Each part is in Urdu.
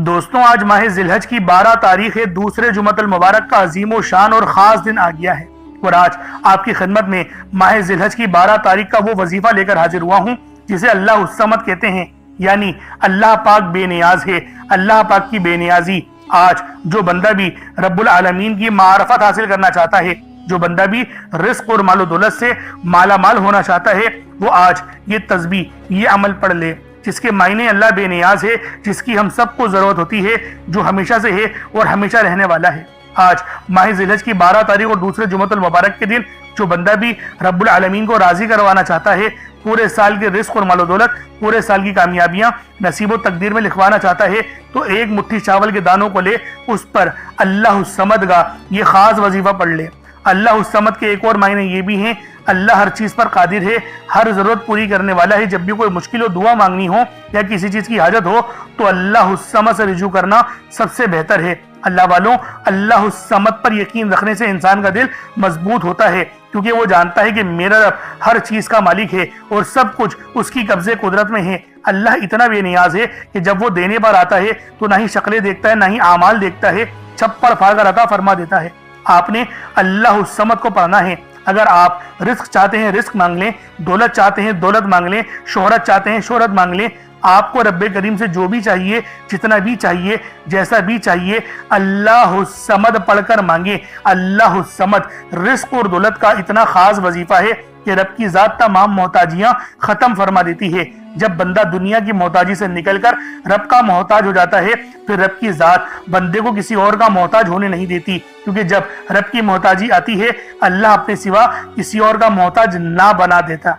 دوستوں آج ماہ ذی الحج کی 12 تاریخ ہے، دوسرے جمعۃ المبارک کا عظیم و شان اور خاص دن آ گیا ہے، اور آج آپ کی خدمت میں ماہ ذی الحج کی 12 تاریخ کا وہ وظیفہ لے کر حاضر ہوا ہوں جسے اللہ الصمد کہتے ہیں، یعنی اللہ پاک بے نیاز ہے، اللہ پاک کی بے نیازی۔ آج جو بندہ بھی رب العالمین کی معرفت حاصل کرنا چاہتا ہے، جو بندہ بھی رزق اور مال و دولت سے مالا مال ہونا چاہتا ہے، وہ آج یہ تسبیح، یہ عمل پڑھ لے، جس کے معنی اللہ بے نیاز ہے، جس کی ہم سب کو ضرورت ہوتی ہے، جو ہمیشہ سے ہے اور ہمیشہ رہنے والا ہے۔ آج ماہ ذی الحج کی 12 تاریخ اور دوسرے جمعۃ المبارک کے دن جو بندہ بھی رب العالمین کو راضی کروانا چاہتا ہے، پورے سال کے رزق اور مال و دولت، پورے سال کی کامیابیاں نصیب و تقدیر میں لکھوانا چاہتا ہے، تو ایک مٹھی چاول کے دانوں کو لے، اس پر اللہ الصمد کا یہ خاص وظیفہ پڑھ لے۔ اللہ الصمد کے ایک اور معنی یہ بھی ہیں، اللہ ہر چیز پر قادر ہے، ہر ضرورت پوری کرنے والا ہے۔ جب بھی کوئی مشکل ہو، دعا مانگنی ہو یا کسی چیز کی حاجت ہو، تو اللہ الصمد سے رجوع کرنا سب سے بہتر ہے۔ اللہ والوں، اللہ الصمد پر یقین رکھنے سے انسان کا دل مضبوط ہوتا ہے، کیونکہ وہ جانتا ہے کہ میرا رب ہر چیز کا مالک ہے اور سب کچھ اس کی قبضے قدرت میں ہے۔ اللہ اتنا بے نیاز ہے کہ جب وہ دینے پر آتا ہے تو نہ ہی شکلیں دیکھتا ہے، نہ ہی اعمال دیکھتا ہے، چھپڑ پھاڑ کر عطا فرما دیتا ہے۔ آپ نے اللہ الصمد کو پڑھنا ہے۔ اگر آپ رزق چاہتے ہیں رزق مانگ لیں، دولت چاہتے ہیں دولت مانگ لیں، شہرت چاہتے ہیں شہرت مانگ لیں، آپ کو رب کریم سے جو بھی چاہیے، جتنا بھی چاہیے، جیسا بھی چاہیے، اللہ الصمد پڑھ کر مانگے۔ اللہ الصمد رزق اور دولت کا اتنا خاص وظیفہ ہے کہ رب کی ذات تمام محتاجیاں ختم فرما دیتی ہے۔ جب بندہ دنیا کی محتاجی سے نکل کر رب کا محتاج ہو جاتا ہے، پھر رب کی ذات بندے کو کسی اور کا محتاج ہونے نہیں دیتی، کیونکہ جب رب کی محتاجی آتی ہے، اللہ اپنے سوا کسی اور کا محتاج نہ بنا دیتا۔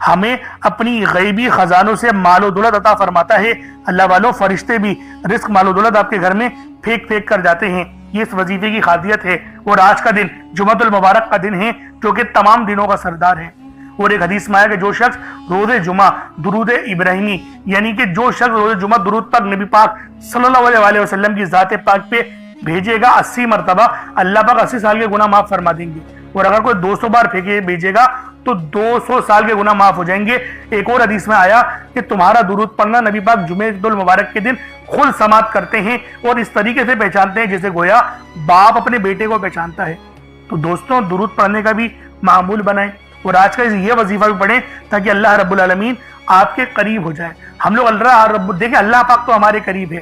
ہمیں اپنی غیبی خزانوں سے مال و دولت عطا فرماتا ہے۔ اللہ والوں، فرشتے بھی رزق مال و دولت آپ کے گھر میں پھینک پھینک کر جاتے ہیں۔ یہ اس وظیفے کی خاصیت ہے، اور آج کا دن جمعۃ المبارک کا دن ہے، جو کہ تمام دنوں کا سردار ہے۔ اور ایک حدیث میں آیا کہ جو شخص روز جمعہ درود ابراہیمی، یعنی کہ جو شخص روز جمعہ درود پاک نبی پاک صلی اللہ علیہ وسلم کی ذات پاک پہ بھیجے گا 80 مرتبہ، اللہ پاک 80 سال کے گناہ معاف فرما دیں گے۔ اور اگر کوئی 200 بار بھیجے گا تو 200 سال کے گناہ معاف ہو جائیں گے۔ ایک اور حدیث میں آیا کہ تمہارا درود پڑھنا نبی پاک جمعۃ المبارک کے دن خل سماعت کرتے ہیں، اور اس طریقے سے پہچانتے ہیں جیسے گویا باپ اپنے بیٹے کو پہچانتا ہے۔ تو دوستوں، درود پڑھنے کا بھی معمول بنائیں، اور آج کا یہ وظیفہ بھی پڑھیں تاکہ اللہ رب العالمین آپ کے قریب ہو جائے۔ ہم لوگ دیکھیں، اللہ پاک تو ہمارے قریب ہے۔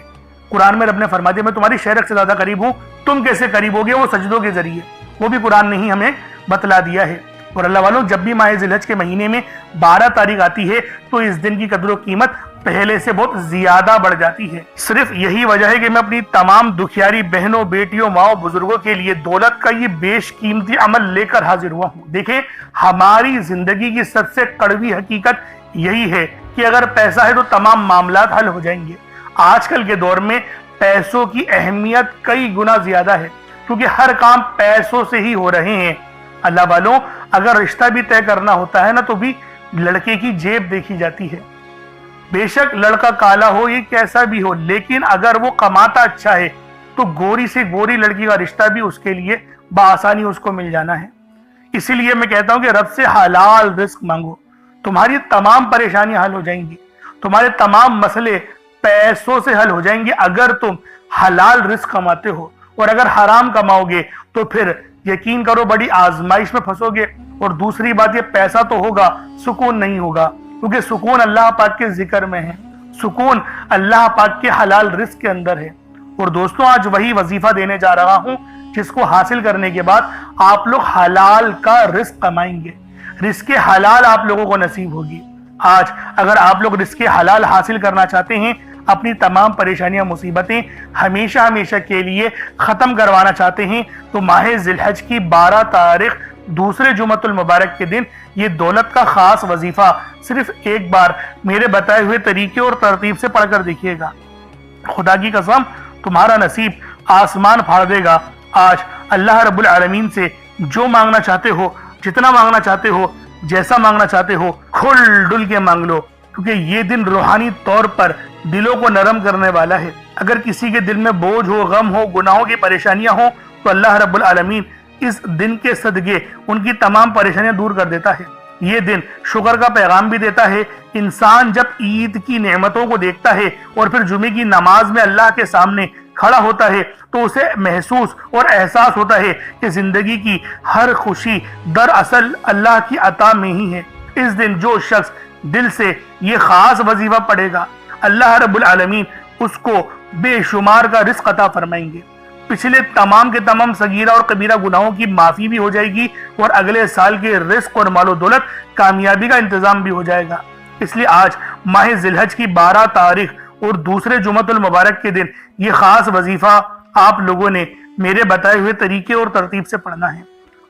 قرآن میں رب نے فرما دیا، میں تمہاری شہرک سے زیادہ قریب ہوں، تم کیسے قریب ہوگے؟ وہ سجدوں کے ذریعے، وہ بھی قرآن نے ہی ہمیں بتلا دیا ہے۔ اور اللہ والوں، جب بھی ماہ ذی الحج کے مہینے میں 12 تاریخ آتی ہے تو اس دن کی قدر و قیمت پہلے سے بہت زیادہ بڑھ جاتی ہے۔ صرف یہی وجہ ہے کہ میں اپنی تمام دکھیاری بہنوں، بیٹیوں، ماؤں، بزرگوں کے لیے دولت کا یہ بیش قیمتی عمل لے کر حاضر ہوا ہوں۔ دیکھیں، ہماری زندگی کی سب سے کڑوی حقیقت یہی ہے کہ اگر پیسہ ہے تو تمام معاملات حل ہو جائیں گے۔ آج کل کے دور میں پیسوں کی اہمیت کئی گنا زیادہ ہے، کیونکہ ہر کام پیسوں سے ہی ہو رہے ہیں۔ اللہ والوں، اگر رشتہ بھی طے کرنا ہوتا ہے نا، تو بھی لڑکے کی جیب دیکھی جاتی ہے۔ بے شک لڑکا کالا ہو، یہ کیسا بھی ہو، لیکن اگر وہ کماتا اچھا ہے تو گوری سے گوری لڑکی کا رشتہ بھی اس کے لیے بآسانی اس کو مل جانا ہے۔ اسی لیے میں کہتا ہوں کہ رب سے حلال رزق مانگو، تمہاری تمام پریشانیاں حل ہو جائیں گی، تمہارے تمام مسئلے پیسوں سے حل ہو جائیں گے اگر تم حلال رزق کماتے ہو۔ اور اگر حرام کماؤ گے تو پھر یقین کرو بڑی آزمائش میں پھنسو گے۔ اور دوسری بات، یہ پیسہ تو ہوگا، سکون نہیں ہوگا، کیونکہ سکون اللہ پاک کے ذکر میں ہے، سکون اللہ پاک کے حلال رزق کے اندر ہے۔ اور دوستوں، آج وہی وظیفہ دینے جا رہا ہوں جس کو حاصل کرنے کے بعد آپ لوگ حلال کا رزق کمائیں گے، رزق حلال آپ لوگوں کو نصیب ہوگی۔ آج اگر آپ لوگ رزق حلال حاصل کرنا چاہتے ہیں، اپنی تمام پریشانیاں مصیبتیں ہمیشہ ہمیشہ کے لیے ختم کروانا چاہتے ہیں، تو ماہ ذی الحج کی 12 تاریخ دوسرے جمعۃ المبارک کے دن یہ دولت کا خاص وظیفہ صرف ایک بار میرے بتائے ہوئے طریقے اور ترتیب سے پڑھ کر دیکھیے گا۔ خدا کی قسم، تمہارا نصیب آسمان پھاڑ دے گا۔ آج اللہ رب العالمین سے جو مانگنا چاہتے ہو، جتنا مانگنا چاہتے ہو، جیسا مانگنا چاہتے ہو، کھل ڈل کے مانگ لو، کیونکہ یہ دن روحانی طور پر دلوں کو نرم کرنے والا ہے۔ اگر کسی کے دل میں بوجھ ہو، غم ہو، گناہوں کی پریشانیاں ہوں، تو اللہ رب العالمین اس دن کے صدقے ان کی تمام پریشانیاں دور کر دیتا ہے۔ یہ دن شکر کا پیغام بھی دیتا ہے۔ انسان جب عید کی نعمتوں کو دیکھتا ہے اور پھر جمعے کی نماز میں اللہ کے سامنے کھڑا ہوتا ہے تو اسے محسوس اور احساس ہوتا ہے کہ زندگی کی ہر خوشی دراصل اللہ کی عطا میں ہی ہے۔ اس دن جو شخص دل سے یہ خاص وظیفہ پڑھے گا، اللہ رب العالمین اس کو بے شمار کا رزق عطا فرمائیں گے۔ پچھلے تمام کے تمام صغیرہ اور کبیرہ گناہوں کی معافی بھی ہو جائے گی اور اگلے سال کے رزق اور مال و دولت کامیابی کا انتظام بھی ہو جائے گا۔ اس لیے آج ماہ ذی الحج کی 12 تاریخ اور دوسرے جمعۃ المبارک کے دن یہ خاص وظیفہ آپ لوگوں نے میرے بتائے ہوئے طریقے اور ترتیب سے پڑھنا ہے۔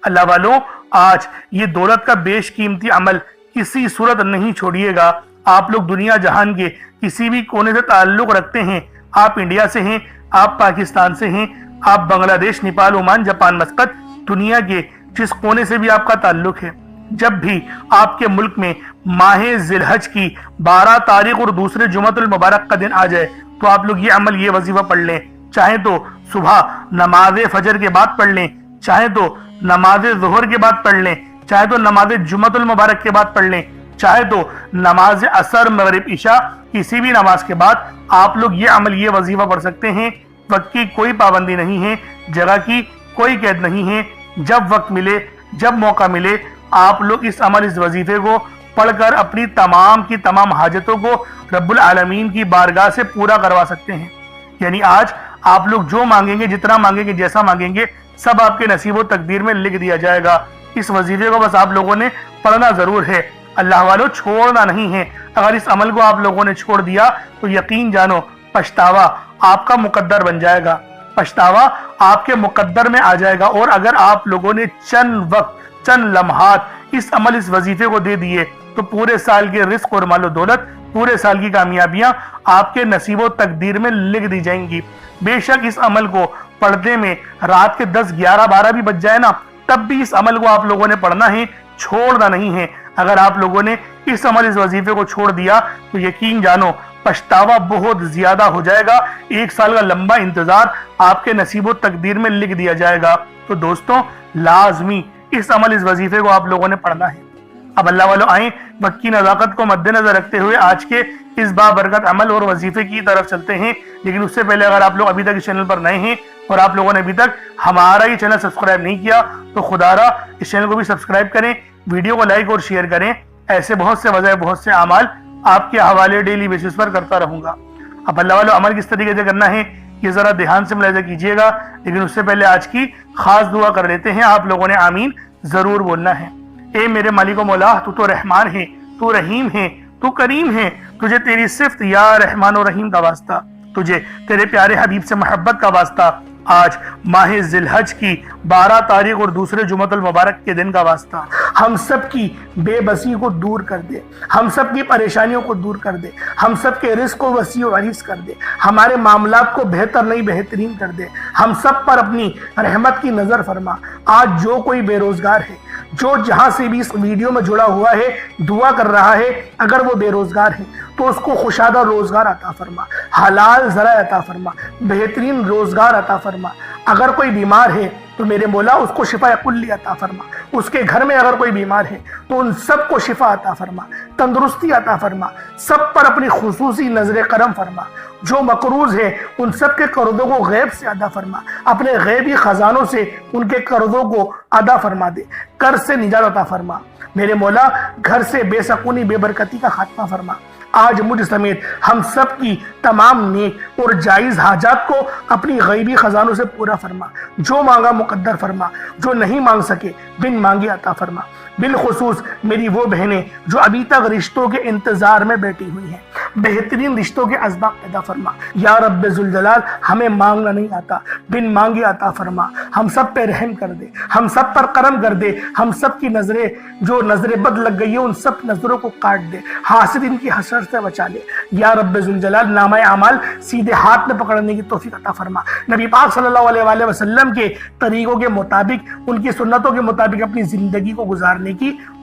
اللہ والوں، آج یہ دولت کا بیش قیمتی عمل کسی صورت نہیں چھوڑیے گا۔ آپ لوگ دنیا جہان کے کسی بھی کونے سے تعلق رکھتے ہیں، آپ انڈیا سے ہیں، آپ پاکستان سے ہیں، آپ بنگلہ دیش، نیپال، عمان، جاپان، مسقط، دنیا کے جس کونے سے بھی آپ کا تعلق ہے، جب بھی آپ کے ملک میں ماہ ذی الحج کی 12 تاریخ اور دوسرے جمعۃ المبارک کا دن آ جائے تو آپ لوگ یہ عمل، یہ وظیفہ پڑھ لیں۔ چاہے تو صبح نماز فجر کے بعد پڑھ لیں، چاہے تو نماز ظہر کے بعد پڑھ لیں، چاہے تو نماز جمعۃ المبارک کے بعد پڑھ لیں، چاہے تو نماز عصر، مغرب، عشاء کسی بھی نماز کے بعد آپ لوگ یہ عمل، یہ وظیفہ پڑھ سکتے ہیں۔ وقت کی کوئی پابندی نہیں ہے، جگہ کی کوئی قید نہیں ہے۔ جب وقت ملے، جب موقع ملے، آپ لوگ اس عمل، اس وظیفے کو پڑھ کر اپنی تمام کی تمام حاجتوں کو رب العالمین کی بارگاہ سے پورا کروا سکتے ہیں۔ یعنی آج آپ لوگ جو مانگیں گے، جتنا مانگیں گے، جیسا مانگیں گے، سب آپ کے نصیب و تقدیر میں لکھ دیا جائے گا۔ اس وظیفے کو بس آپ لوگوں نے پڑھنا ضرور ہے، اللہ والوں چھوڑنا نہیں ہے۔ اگر اس عمل کو آپ لوگوں نے چھوڑ دیا تو یقین جانو پچھتاوا آپ کا مقدر بن جائے گا، پچھتاوا آپ کے مقدر میں آ جائے گا۔ اور اگر آپ لوگوں نے چند وقت، چند لمحات اس عمل، اس وظیفے کو دے دیے تو پورے سال کے رزق اور مال و دولت، پورے سال کی کامیابیاں آپ کے نصیب و تقدیر میں لکھ دی جائیں گی۔ بے شک اس عمل کو پڑھنے میں رات کے 10، 11، 12 بھی بج جائے نا، تب بھی اس عمل کو آپ لوگوں نے پڑھنا ہے، چھوڑنا نہیں ہے۔ اگر آپ لوگوں نے اس عمل، اس وظیفے کو چھوڑ دیا تو یقین جانو پچھتاوا بہت زیادہ ہو جائے گا۔ 1 سال کا لمبا انتظار آپ کے نصیب و تقدیر میں لکھ دیا جائے گا۔ تو دوستوں، لازمی اس عمل، اس وظیفے کو آپ لوگوں نے پڑھنا ہے۔ اب اللہ والوں آئیں، وقت کی نزاکت کو مد نظر رکھتے ہوئے آج کے اس بابرکت عمل اور وظیفے کی طرف چلتے ہیں۔ لیکن اس سے پہلے اگر آپ لوگ ابھی تک اس چینل پر نئے ہیں اور آپ لوگوں نے ابھی تک ہمارا یہ چینل سبسکرائب نہیں کیا تو خدا را اس چینل کو بھی سبسکرائب کریں، ویڈیو کو لائک اور شیئر کریں۔ ایسے بہت سے وظائف، بہت سے اعمال آپ کے حوالے ڈیلی بیسس پر کرتا رہوں گا۔ اب اللہ والوں عمل کس طریقے سے کرنا ہے یہ ذرا دھیان سے ملاحظہ کیجئے گا، لیکن اس سے پہلے آج کی خاص دعا کر لیتے ہیں۔ آپ لوگوں نے آمین ضرور بولنا ہے۔ اے میرے مالک و مولا، تو رحمان ہے، تو رحیم ہے، تو کریم ہے، تجھے تیری صفت یا رحمان و رحیم کا واسطہ، تجھے تیرے پیارے حبیب سے محبت کا واسطہ، آج ماہ ذی الحج کی 12 تاریخ اور دوسرے جمعۃ المبارک کے دن کا واسطہ، ہم سب کی بے بسی کو دور کر دے، ہم سب کی پریشانیوں کو دور کر دے، ہم سب کے رزق کو وسیع و عریض کر دے، ہمارے معاملات کو بہتر نہیں بہترین کر دے، ہم سب پر اپنی رحمت کی نظر فرما۔ آج جو کوئی بے روزگار ہے، جو جہاں سے بھی اس ویڈیو میں جڑا ہوا ہے، دعا کر رہا ہے، اگر وہ بے روزگار ہے تو اس کو خوشادہ روزگار عطا فرما، حلال ذرائع عطا فرما، بہترین روزگار عطا فرما۔ اگر کوئی بیمار ہے تو میرے مولا اس کو شفا کلی عطا فرما، اس کے گھر میں اگر کوئی بیمار ہے تو ان سب کو شفا عطا فرما، تندرستی عطا فرما، سب پر اپنی خصوصی نظر کرم فرما۔ جو مقروض ہے ان سب کے قرضوں کو غیب سے ادا فرما، اپنے غیبی خزانوں سے ان کے قرضوں کو ادا فرما دے، قرض سے نجات عطا فرما۔ میرے مولا گھر سے بے سکونی، بے برکتی کا خاتمہ فرما۔ آج مجھ سمیت ہم سب کی تمام نیک اور جائز حاجات کو اپنی غیبی خزانوں سے پورا فرما، جو مانگا مقدر فرما، جو نہیں مانگ سکے بن مانگے عطا فرما۔ بالخصوص میری وہ بہنیں جو ابھی تک رشتوں کے انتظار میں بیٹھی ہوئی ہیں، بہترین رشتوں کے اسباب پیدا فرما۔ یا رب ذوالجلال، ہمیں مانگنا نہیں آتا، بن مانگے عطا فرما۔ ہم سب پہ رحم کر دے، ہم سب پر کرم کر دے، ہم سب کی نظریں جو نظر بد لگ گئی ہے ان سب نظروں کو کاٹ دے، حاسدین کی حسد سے بچا لے۔ یا رب ذوالجلال، نامہ اعمال سیدھے ہاتھ میں پکڑنے کی توفیق عطا فرما۔ نبی پاک صلی اللہ علیہ وآلہ وسلم کے طریقوں کے مطابق، ان کی سنتوں کے مطابق اپنی زندگی کو گزارنے کی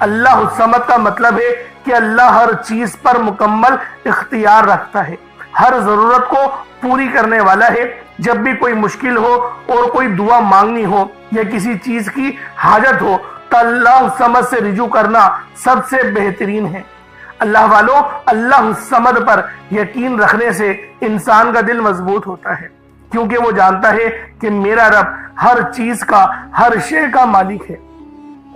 اللہ الصمد کا مطلب ہے کہ اللہ ہر چیز پر مکمل اختیار رکھتا ہے، ہر ضرورت کو پوری کرنے والا ہے۔ جب بھی کوئی مشکل ہو اور کوئی دعا مانگنی ہو یا کسی چیز کی حاجت ہو تو اللہ الصمد سے رجوع کرنا سب سے بہترین ہے۔ اللہ والوں، اللہ الصمد پر یقین رکھنے سے انسان کا دل مضبوط ہوتا ہے، کیونکہ وہ جانتا ہے کہ میرا رب ہر چیز کا، ہر شے کا مالک ہے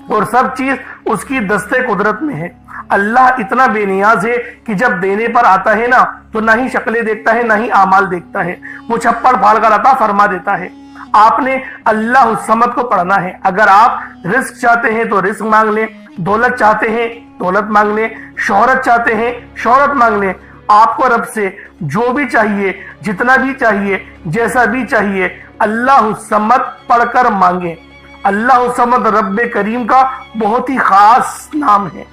اور سب چیز اس کی دست قدرت میں ہے۔ اللہ اتنا بے نیاز ہے کہ جب دینے پر آتا ہے نا تو نہ ہی شکلیں دیکھتا ہے نہ ہی اعمال دیکھتا ہے، وہ چھپڑ پھاڑ کر عطا فرما دیتا ہے۔ آپ نے اللہ الصمد کو پڑھنا ہے۔ اگر آپ رزق چاہتے ہیں تو رزق مانگ لیں، دولت چاہتے ہیں دولت مانگ لیں، شہرت چاہتے ہیں شہرت مانگ لیں۔ آپ کو رب سے جو بھی چاہیے، جتنا بھی چاہیے، جیسا بھی چاہیے، اللہ الصمد پڑھ کر مانگیں۔ اللہ الصمد رب کریم کا بہت ہی خاص نام ہے،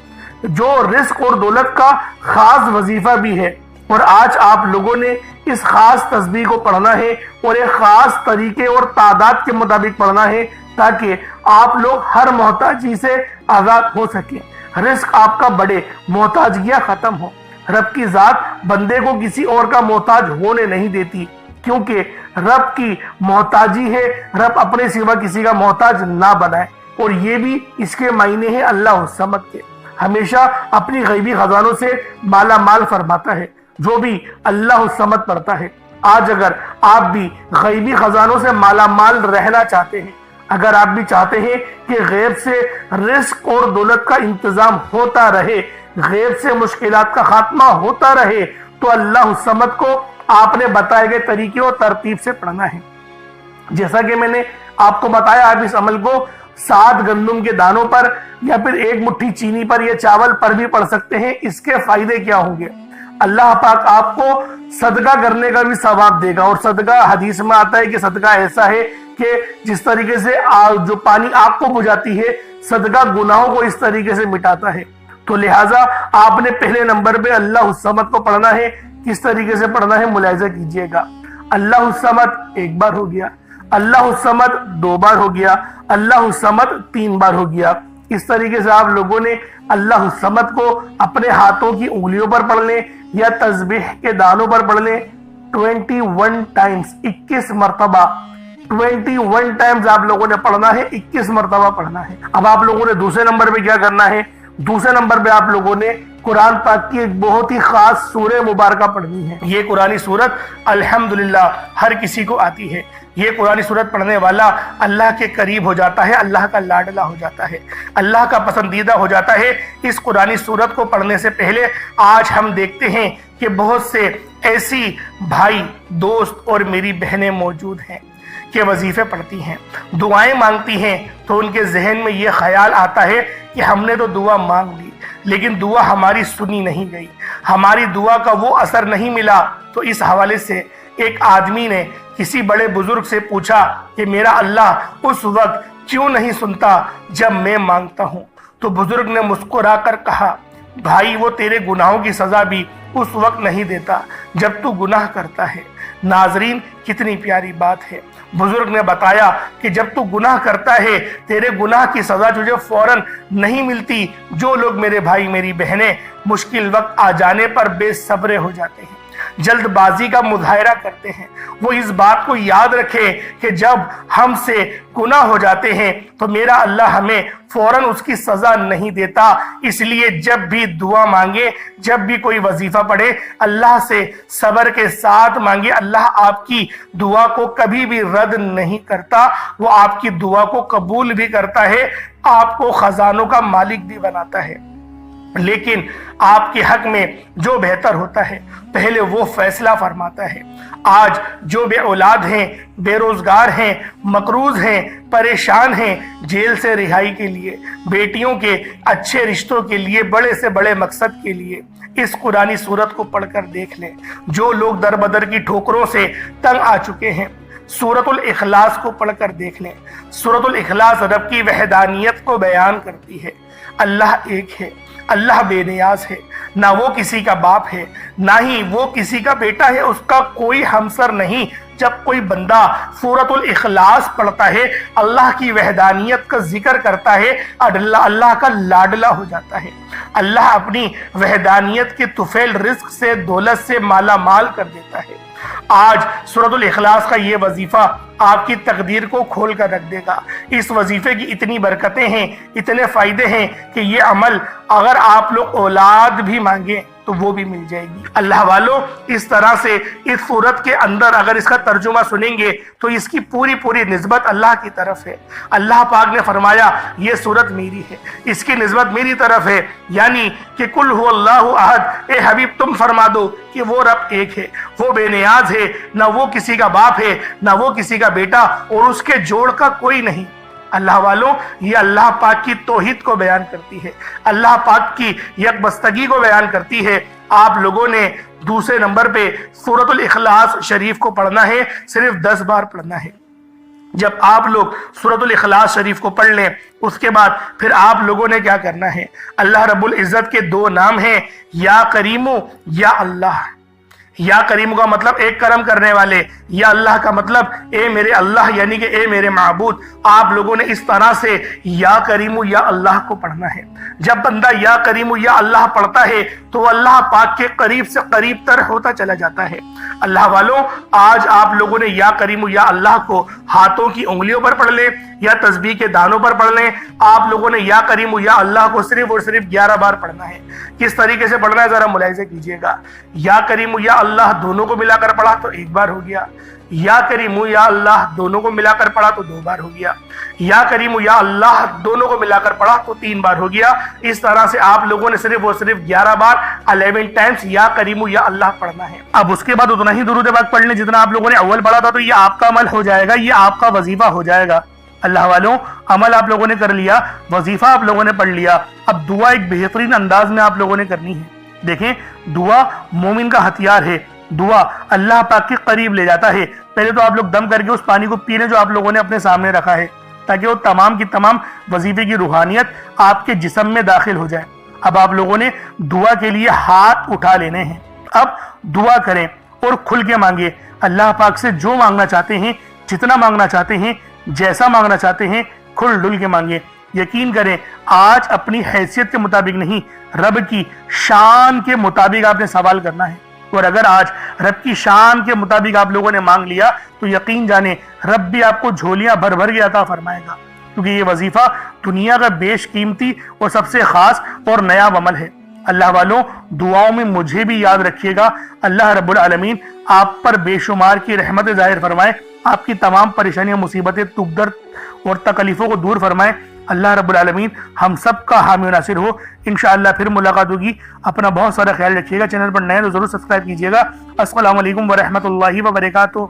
جو رزق اور دولت کا خاص وظیفہ بھی ہے۔ اور آج آپ لوگوں نے اس خاص تسبیح کو پڑھنا ہے اور ایک خاص طریقے اور تعداد کے مطابق پڑھنا ہے تاکہ آپ لوگ ہر محتاجی سے آزاد ہو سکیں، رزق آپ کا بڑے، محتاجیاں ختم ہو۔ رب کی ذات بندے کو کسی اور کا محتاج ہونے نہیں دیتی، کیونکہ رب کی محتاجی ہے، رب اپنے سوا کسی کا محتاج نہ بنائے، اور یہ بھی اس کے معنی ہیں اللہ الصمد کے۔ ہمیشہ اپنی غیبی خزانوں سے مالا مال فرماتا ہے جو بھی اللہ الصمد پڑھتا ہے۔ آج اگر آپ بھی غیبی خزانوں سے مالا مال رہنا چاہتے ہیں، اگر آپ بھی چاہتے ہیں کہ غیب سے رزق اور دولت کا انتظام ہوتا رہے، غیب سے مشکلات کا خاتمہ ہوتا رہے، تو اللہ الصمد کو آپ نے بتائے گئے طریقے اور ترتیب سے پڑھنا ہے۔ جیسا کہ میں نے آپ کو بتایا، آپ اس عمل کو 7 گندم کے دانوں پر یا پھر 1 مٹھی چینی پر یا چاول پر بھی پڑھ سکتے ہیں۔ اس کے فائدے کیا ہوں گے؟ اللہ پاک آپ کو صدقہ کرنے کا بھی ثواب دے گا، اور صدقہ حدیث میں آتا ہے کہ صدقہ ایسا ہے کہ جس طریقے سے جو پانی آگ کو بجھاتی ہے، صدقہ گناہوں کو اس طریقے سے مٹاتا ہے۔ تو لہٰذا آپ نے پہلے نمبر پہ اللہ الصمد کو پڑھنا ہے۔ کس طریقے سے پڑھنا ہے ملاحظہ کیجئے گا۔ اللہ الصمد 1 بار ہو گیا، اللہ الصمد 2 بار ہو گیا، اللہ الصمد 3 بار ہو گیا۔ اس طریقے سے آپ لوگوں نے اللہ الصمد کو اپنے ہاتھوں کی انگلیوں پر پڑھ لیں یا تسبیح کے دانوں پر پڑھ لیں 21 ٹائمز، 21 مرتبہ 21 ٹائمز آپ لوگوں نے پڑھنا ہے، 21 مرتبہ پڑھنا ہے۔ اب آپ لوگوں نے دوسرے نمبر پہ کیا کرنا ہے؟ دوسرے نمبر پہ آپ لوگوں نے قرآن پاک کی ایک بہت ہی خاص سورہ مبارکہ پڑھنی ہے۔ یہ قرآنی سورت الحمدللہ ہر کسی کو آتی ہے۔ یہ قرآنی سورت پڑھنے والا اللہ کے قریب ہو جاتا ہے، اللہ کا لاڈلا ہو جاتا ہے، اللہ کا پسندیدہ ہو جاتا ہے۔ اس قرآنی سورت کو پڑھنے سے پہلے آج ہم دیکھتے ہیں کہ بہت سے ایسی بھائی، دوست اور میری بہنیں موجود ہیں کہ وظیفے پڑھتی ہیں، دعائیں مانگتی ہیں، تو ان کے ذہن میں یہ خیال آتا ہے کہ ہم نے تو دعا مانگ لی لیکن دعا ہماری سنی نہیں گئی، ہماری دعا کا وہ اثر نہیں ملا۔ تو اس حوالے سے ایک آدمی نے کسی بڑے بزرگ سے پوچھا کہ میرا اللہ اس وقت کیوں نہیں سنتا جب میں مانگتا ہوں؟ تو بزرگ نے مسکرا کر کہا، بھائی وہ تیرے گناہوں کی سزا بھی اس وقت نہیں دیتا جب تو گناہ کرتا ہے۔ ناظرین، کتنی پیاری بات ہے۔ بزرگ نے بتایا کہ جب تو گناہ کرتا ہے تیرے گناہ کی سزا تجھے فوراً نہیں ملتی۔ جو لوگ میرے بھائی میری بہنیں مشکل وقت آ جانے پر بے صبر ہو جاتے ہیں، جلد بازی کا مظاہرہ کرتے ہیں، وہ اس بات کو یاد رکھے کہ جب ہم سے گناہ ہو جاتے ہیں تو میرا اللہ ہمیں فوراً اس کی سزا نہیں دیتا۔ اس لیے جب بھی دعا مانگے، جب بھی کوئی وظیفہ پڑھے، اللہ سے صبر کے ساتھ مانگے۔ اللہ آپ کی دعا کو کبھی بھی رد نہیں کرتا، وہ آپ کی دعا کو قبول بھی کرتا ہے، آپ کو خزانوں کا مالک بھی بناتا ہے۔ لیکن آپ کے حق میں جو بہتر ہوتا ہے پہلے وہ فیصلہ فرماتا ہے۔ آج جو بے اولاد ہیں، بے روزگار ہیں، مقروض ہیں، پریشان ہیں، جیل سے رہائی کے لیے، بیٹیوں کے اچھے رشتوں کے لیے، بڑے سے بڑے مقصد کے لیے اس قرآنی سورت کو پڑھ کر دیکھ لیں۔ جو لوگ در بدر کی ٹھوکروں سے تنگ آ چکے ہیں، سورۃ الاخلاص کو پڑھ کر دیکھ لیں۔ سورۃ الاخلاص رب کی وحدانیت کو بیان کرتی ہے۔ اللہ ایک ہے، اللہ بے نیاز ہے، نہ وہ کسی کا باپ ہے، نہ ہی وہ کسی کا بیٹا ہے، اس کا کوئی ہمسر نہیں، جب کوئی بندہ سورۃ الاخلاص پڑھتا ہے، اللہ کی وحدانیت کا ذکر کرتا ہے، اللہ کا لاڈلا ہو جاتا ہے، اللہ اپنی وحدانیت کے طفیل رزق سے، دولت سے مالا مال کر دیتا ہے۔ آج سورۃ الاخلاص کا یہ وظیفہ آپ کی تقدیر کو کھول کر رکھ دے گا۔ اس وظیفے کی اتنی برکتیں ہیں، اتنے فائدے ہیں کہ یہ عمل اگر آپ لوگ اولاد بھی مانگیں تو وہ بھی مل جائے گی۔ اللہ والوں، اس طرح سے اس صورت کے اندر اگر اس کا ترجمہ سنیں گے تو اس کی پوری نسبت اللہ کی طرف ہے۔ اللہ پاک نے فرمایا یہ صورت میری ہے، اس کی نسبت میری طرف ہے، یعنی کہ قل هو اللہ احد، اے حبیب تم فرما دو کہ وہ رب ایک ہے، وہ بے نیاز ہے، نہ وہ کسی کا باپ ہے، نہ وہ کسی کا بیٹا، اور اس کے جوڑ کا کوئی نہیں۔ اللہ والوں، یہ اللہ پاک کی توحید کو بیان کرتی ہے، اللہ پاک کی یکبستگی کو بیان کرتی ہے۔ آپ لوگوں نے دوسرے نمبر پہ سورۃ الاخلاص شریف کو پڑھنا ہے، صرف 10 بار پڑھنا ہے۔ جب آپ لوگ سورۃ الاخلاص شریف کو پڑھ لیں، اس کے بعد پھر آپ لوگوں نے کیا کرنا ہے؟ اللہ رب العزت کے 2 نام ہیں، یا کریم یا اللہ۔ یا کریم کا مطلب ایک کرم کرنے والے، یا اللہ کا مطلب اے میرے اللہ، یعنی کہ اے میرے معبود۔ آپ لوگوں نے اس طرح سے یا کریم یا اللہ کو پڑھنا ہے۔ جب بندہ یا کریم یا اللہ پڑھتا ہے تو اللہ پاک کے قریب سے قریب تر ہوتا چلا جاتا ہے۔ اللہ والوں، آج آپ لوگوں نے یا کریم یا اللہ کو ہاتھوں کی انگلیوں پر پڑھ لیں یا تسبیح کے دانوں پر پڑھ لیں۔ آپ لوگوں نے یا کریم یا اللہ کو صرف اور صرف 11 بار پڑھنا ہے۔ کس طریقے سے پڑھنا ہے ذرا ملاحظہ کیجئے گا۔ یا کریم یا اللہ دونوں کو ملا کر پڑھا تو 1 بار ہو گیا، یا کریم یا اللہ دونوں کو ملا کر پڑھا تو 2 بار ہو گیا، یا کریم یا اللہ دونوں کو ملا کر پڑھا تو 3 بار ہو گیا۔ اس طرح سے آپ لوگوں نے صرف اور صرف 11 بار 11 ٹائمز یا کریم یا اللہ پڑھنا ہے۔ اب اس کے بعد اتنا ہی درود پاک پڑھ لیں جتنا آپ لوگوں نے اول پڑھا تھا، تو یہ آپ کا عمل ہو جائے گا، یہ آپ کا وظیفہ ہو جائے گا۔ اللہ والوں، عمل آپ لوگوں نے کر لیا، وظیفہ آپ لوگوں نے پڑھ لیا، اب دعا ایک بہترین انداز میں آپ لوگوں نے کرنی ہے۔ دیکھیں، دعا مومن کا ہتھیار ہے، دعا اللہ پاک کے قریب لے جاتا ہے۔ پہلے تو آپ لوگ دم کر کے اس پانی کو پی لیں جو آپ لوگوں نے اپنے سامنے رکھا ہے، تاکہ وہ تمام کی تمام وظیفے کی روحانیت آپ کے جسم میں داخل ہو جائے۔ اب آپ لوگوں نے دعا کے لیے ہاتھ اٹھا لینے ہیں۔ اب دعا کریں اور کھل کے مانگیں، اللہ پاک سے جو مانگنا چاہتے ہیں، جتنا مانگنا چاہتے ہیں، جیسا مانگنا چاہتے ہیں، کھل ڈل کے مانگیں۔ یقین کریں، آج اپنی حیثیت کے مطابق نہیں، رب کی شان کے مطابق آپ نے سوال کرنا ہے۔ اور اگر آج رب کی شان کے مطابق آپ لوگوں نے مانگ لیا تو یقین جانیں رب بھی آپ کو جھولیاں بھر بھر کے عطا فرمائے گا، کیونکہ یہ وظیفہ دنیا کا بیش قیمتی اور سب سے خاص اور نیا عمل ہے۔ اللہ والوں، دعاؤں میں مجھے بھی یاد رکھیے گا۔ اللہ رب العالمین آپ پر بے شمار کی رحمت ظاہر فرمائے، آپ کی تمام پریشانیاں، مصیبتیں، دکھ درد اور تکلیفوں کو دور فرمائے۔ اللہ رب العالمین ہم سب کا حامی و ناصر ہو۔ انشاءاللہ پھر ملاقات ہوگی۔ اپنا بہت سارا خیال رکھیے گا، چینل پر نئے تو ضرور سبسکرائب کیجیے گا۔ السلام علیکم ورحمۃ اللہ وبرکاتہ۔